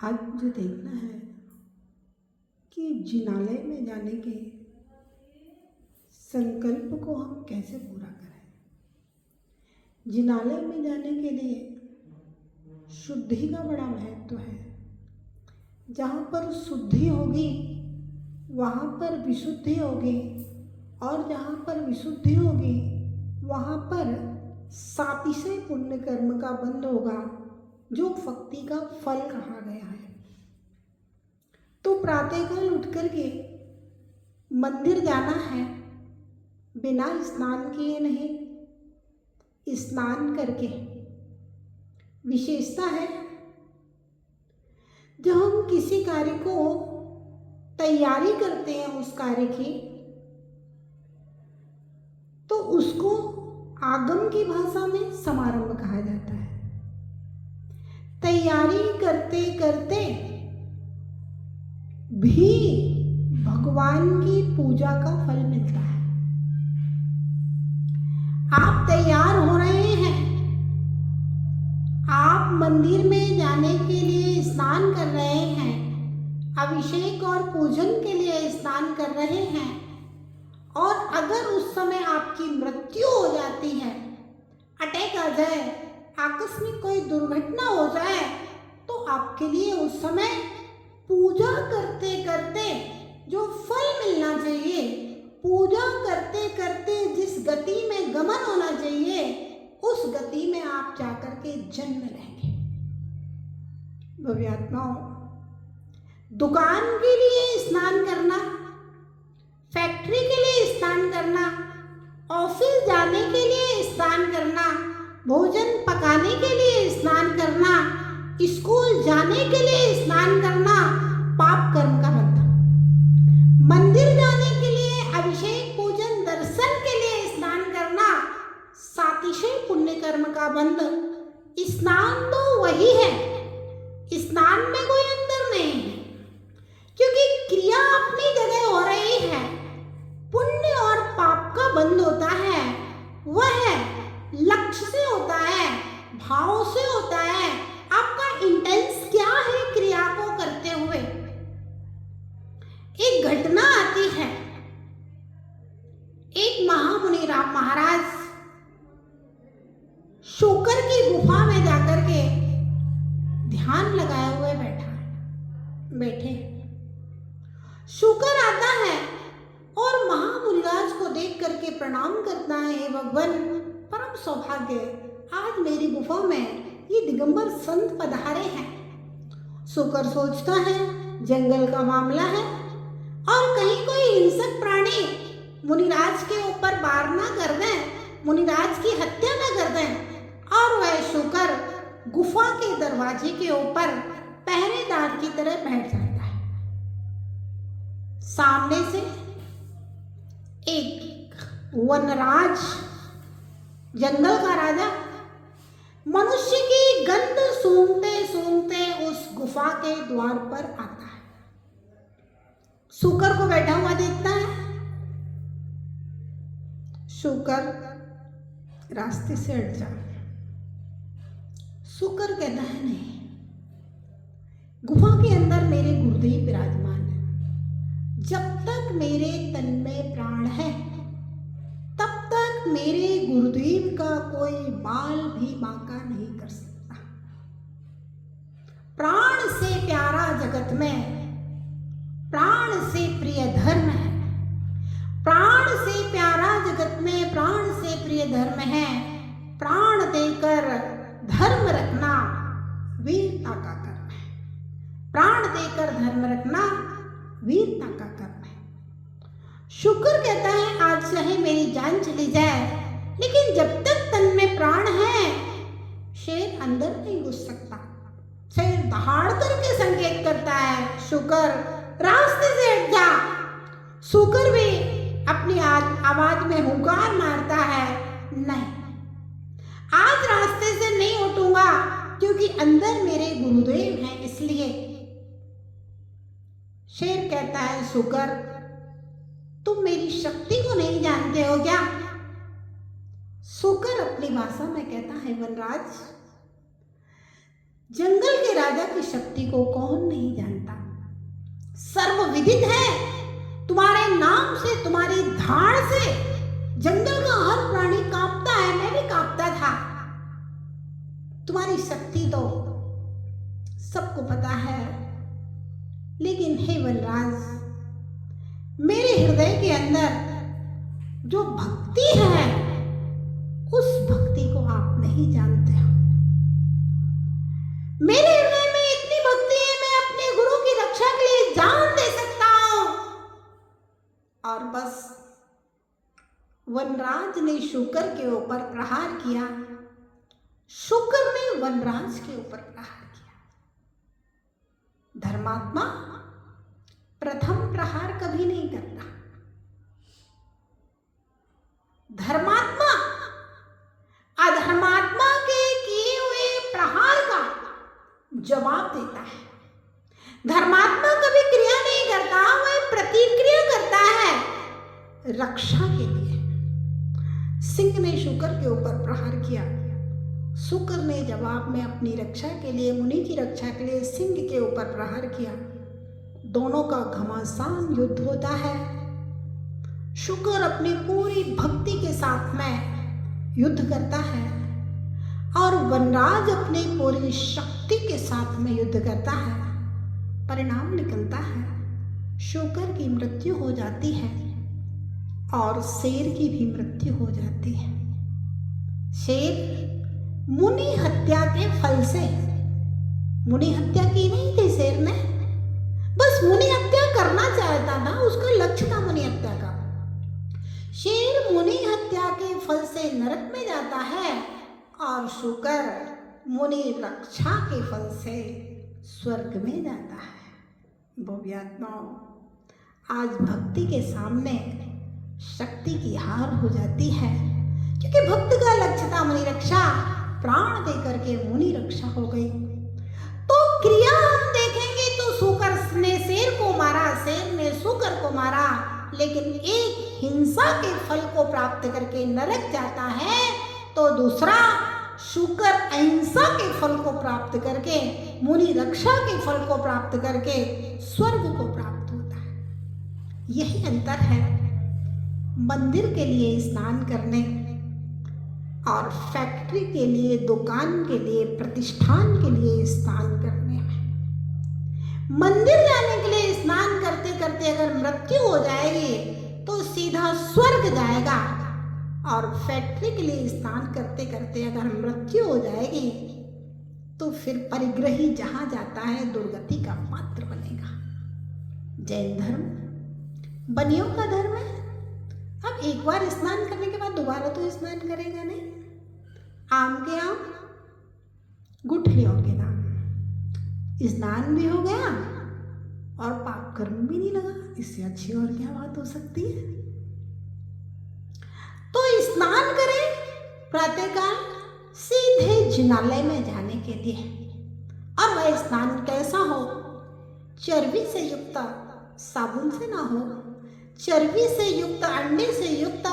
आज मुझे देखना है कि जिनालय में जाने के संकल्प को हम कैसे पूरा करें। जिनालय में जाने के लिए शुद्धि का बड़ा महत्व है। जहाँ पर शुद्धि होगी वहाँ पर विशुद्धि होगी, और जहाँ पर विशुद्धि होगी वहाँ पर सातिशय पुण्य कर्म का बंध होगा, जो भक्ति का फल कहा गया है। तो प्रातःकाल उठ करके मंदिर जाना है, बिना स्नान किए नहीं, स्नान करके। विशेषता है जब हम किसी कार्य को तैयारी करते हैं उस कार्य की, तो उसको आगम की भाषा में समारंभ कहा जाता है। तैयारी करते करते भी भगवान की पूजा का फल मिलता है। आप तैयार हो रहे हैं, आप मंदिर में जाने के लिए स्नान कर रहे हैं, अभिषेक और पूजन के लिए स्नान कर रहे हैं, और अगर उस समय आपकी मृत्यु हो जाती है, अटैक आ जाए, आकस्मिक कोई दुर्घटना हो जाए, तो आपके लिए उस समय पूजा करते करते जो फल मिलना चाहिए, पूजा करते करते जिस गति में गमन होना चाहिए, उस गति में आप जाकर के जन्म लेंगे। भव्यात्माओं, दुकान के लिए स्नान करना, फैक्ट्री के लिए स्नान करना, ऑफिस जाने के लिए स्नान करना, भोजन पकाने के लिए स्नान करना, स्कूल जाने के लिए स्नान करना पाप कर्म का बंधन। मंदिर जाने के लिए, अभिषेक पूजन दर्शन के लिए स्नान करना सातिशय पुण्य कर्म का बंध। स्नान तो वही है, स्नान में कोई अंतर नहीं है, क्योंकि क्रिया अपनी जगह हो रही है। पुण्य और पाप का बंध होता है, वह लक्ष्य से होता है, भाव से होता है। आपका इंटेंस क्या है क्रिया को करते हुए। एक घटना आती है, एक महामुनि राम महाराज शूकर की गुफा में जाकर के ध्यान लगाए हुए बैठे। शूकर आता है और महामुनिराज को देख करके प्रणाम करता है, हे भगवान, परम सौभाग्य, आज मेरी गुफा में ये दिगंबर संत पधारे हैं। शूकर सोचता है जंगल का मामला है, और कहीं कोई हिंसक प्राणी मुनिराज के ऊपर वार ना कर दें, मुनिराज की हत्या ना कर दें। और वह शूकर गुफा के दरवाजे के ऊपर पहरेदार की तरह बैठ जाता है। सामने से एक वनराज, जंगल का राजा, मनुष्य की गंध सूंघते सूंघते उस गुफा के द्वार पर आता है। शूकर को बैठा हुआ देखता है। शूकर रास्ते से हट जा। शूकर कहता है, नहीं, गुफा के अंदर मेरे गुरुदेव विराजमान है। जब तक मेरे तन में प्राण है, तब तक मेरे गुरुदेव का कोई बाल भी बांका नहीं कर सकता। प्राण से प्यारा जगत में, प्राण से प्रिय धर्म है। प्राण से प्यारा जगत में प्राण से प्रिय धर्म है। प्राण देकर धर्म रखना वीरता का कर्म है। प्राण देकर धर्म रखना वीरता का कर्म है। शुक्र कहता है, आज चाहे मेरी जान चली जाए, लेकिन जब तक तन में प्राण है, शेर अंदर नहीं घुस सकता। शेर दहाड़ करके संकेत करता है, शुक्र रास्ते से हट जा। शुक्र भी अपनी आवाज में हुंकार मारता है, नहीं, आज रास्ते से नहीं उठूंगा, क्योंकि अंदर मेरे गुरुदेव हैं, इसलिए। शेर कहता है, शुक्र, तुम मेरी शक्ति को नहीं जानते हो क्या? शुक्र अपनी भाषा में कहता है, वनराज, जंगल के राजा की शक्ति को कौन नहीं जानता। सर्वविदित है, तुम्हारे नाम से, तुम्हारी धाड़ से जंगल का हर प्राणी कांपता है। मैं भी कांपता था। तुम्हारी शक्ति तो सबको पता है, लेकिन हे वनराज, मेरे हृदय के अंदर जो भक्ति है उस भक्ति को आप नहीं जानते हो। मेरे हृदय में इतनी भक्ति है, मैं अपने गुरु की रक्षा के लिए जान दे सकता हूं। और बस वनराज ने शुकर के ऊपर प्रहार किया। शुकर ने वनराज के ऊपर प्रहार किया। धर्मात्मा प्रथम प्रहार कभी नहीं करता। धर्मात्मा अधर्मात्मा के किए हुए प्रहार का जवाब देता है। धर्मात्मा कभी क्रिया नहीं करता, वह प्रतिक्रिया करता है रक्षा के लिए। सिंह ने शुकर के ऊपर प्रहार किया। शुकर ने जवाब में अपनी रक्षा के लिए, मुनि की रक्षा के लिए सिंह के ऊपर प्रहार किया। दोनों का घमासान युद्ध होता है। शुकर अपनी पूरी भक्ति के साथ में युद्ध करता है और वनराज अपनी पूरी शक्ति के साथ में युद्ध करता है। परिणाम निकलता है, शुकर की मृत्यु हो जाती है और शेर की भी मृत्यु हो जाती है। शेर मुनि हत्या के फल से, मुनि हत्या की नहीं थी शेर ने, बस मुनि हत्या करना चाहता था, उसका लक्ष्य था मुनि हत्या का। शेर मुनि हत्या के फल से नरक में जाता है और शुकर मुनि रक्षा के फल से स्वर्ग में जाता है। भव्यात्माओं, आज भक्ति के सामने शक्ति की हार हो जाती है, क्योंकि भक्त का लक्ष्य था मुनि रक्षा, प्राण देकर के मुनि रक्षा हो गई। तो क्रिया हम देखेंगे तो शुकर ने शेर को मारा, शेर ने शुकर को मारा, लेकिन एक हिंसा के फल को प्राप्त करके नरक जाता है तो दूसरा शुकर अहिंसा के फल को प्राप्त करके, मुनि रक्षा के फल को प्राप्त करके स्वर्ग को प्राप्त होता है। यही अंतर है मंदिर के लिए स्नान करने और फैक्ट्री के लिए, दुकान के लिए, प्रतिष्ठान के लिए स्नान करने में। मंदिर जाने के लिए स्नान करते करते अगर मृत्यु हो जाएगी तो सीधा स्वर्ग जाएगा, और फैक्ट्री के लिए स्नान करते करते अगर मृत्यु हो जाएगी तो फिर परिग्रही जहां जाता है दुर्गति का पात्र बनेगा। जैन धर्म बनियों का धर्म है। अब एक बार स्नान करने के बाद दोबारा तो स्नान करेगा नहीं। आम के आम, गुठलियों के नाम, स्नान भी हो गया और पाप कर्म भी नहीं लगा। इससे अच्छी और क्या बात हो सकती है। तो स्नान करें प्रातःकाल सीधे जिनालय में जाने के लिए, और वह स्नान कैसा हो? चर्बी से युक्त, साबुन से ना हो, चर्बी से युक्त, अंडे से युक्त,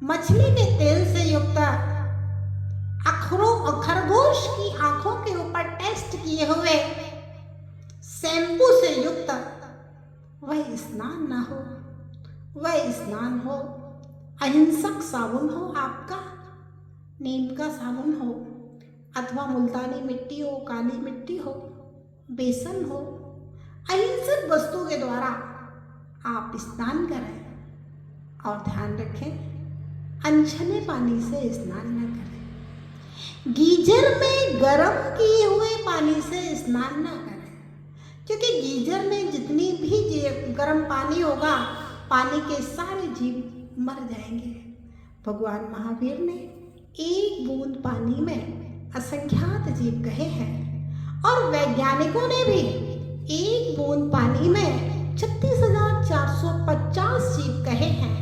मछली के तेल से युक्त, खरगोश की आंखों के ऊपर टेस्ट किए हुए शैम्पू से युक्त वह स्नान ना हो। वह स्नान हो अहिंसक साबुन हो, आपका नीम का साबुन हो, अथवा मुल्तानी मिट्टी हो, काली मिट्टी हो, बेसन हो, अहिंसक वस्तु के द्वारा आप स्नान करें। और ध्यान रखें, अनछने पानी से स्नान न करें। गीजर में गर्म किए हुए पानी से स्नान न करें, क्योंकि गीजर में जितनी भी गर्म पानी होगा, पानी के सारे जीव मर जाएंगे। भगवान महावीर ने एक बूंद पानी में असंख्यात जीव कहे हैं, और वैज्ञानिकों ने भी एक बूंद पानी में 36,450 जीव कहे हैं।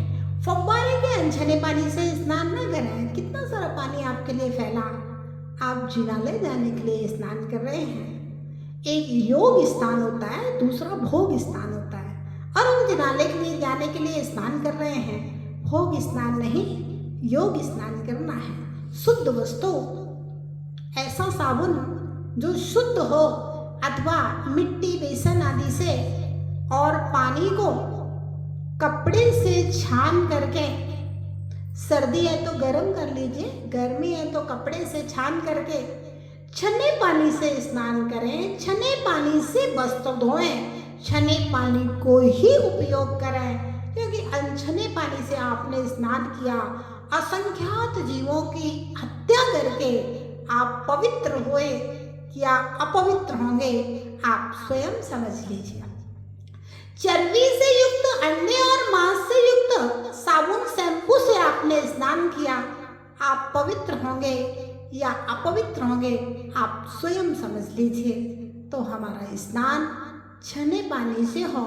फव्वारे के अनछने पानी से स्नान न करें। कितना सारा पानी आपके लिए फैला। आप जिनालय जाने के लिए स्नान कर रहे हैं। एक योग स्नान होता है, दूसरा भोग स्नान होता है, और हम जिनालय के लिए जाने के लिए स्नान कर रहे हैं। भोग स्नान नहीं, योग स्नान करना है। शुद्ध वस्तु, ऐसा साबुन जो शुद्ध हो अथवा मिट्टी बेसन आदि से, और पानी को कपड़े से छान करके, सर्दी है तो गर्म कर लीजिए, गर्मी है तो कपड़े से छान करके छने पानी से स्नान करें, छने पानी से वस्त्र धोएं, छने पानी को ही उपयोग करें, क्योंकि अनछने पानी से आपने स्नान किया, असंख्यात जीवों की हत्या करके आप पवित्र हुए या अपवित्र होंगे, आप स्वयं समझ लीजिए। चर्बी से युक्त, अंडे और मांस से युक्त साबुन शैम्पू से आपने स्नान किया, आप पवित्र होंगे या अपवित्र होंगे, आप स्वयं समझ लीजिए। तो हमारा स्नान छने पानी से हो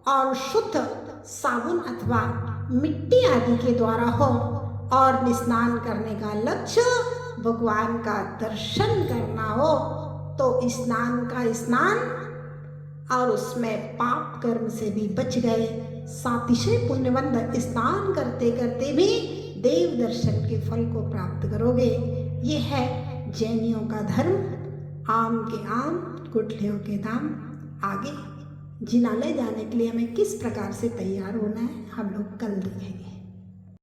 और शुद्ध साबुन अथवा मिट्टी आदि के द्वारा हो, और स्नान करने का लक्ष्य भगवान का दर्शन करना हो, तो स्नान का स्नान, और उसमें पाप कर्म से भी बच गए, सातिशय पुण्यवंत स्नान करते करते भी देव दर्शन के फल को प्राप्त करोगे। ये है जैनियों का धर्म। आम के आम, गुठलियों के दाम। आगे जिनालय जाने के लिए हमें किस प्रकार से तैयार होना है, हम लोग कल देखेंगे।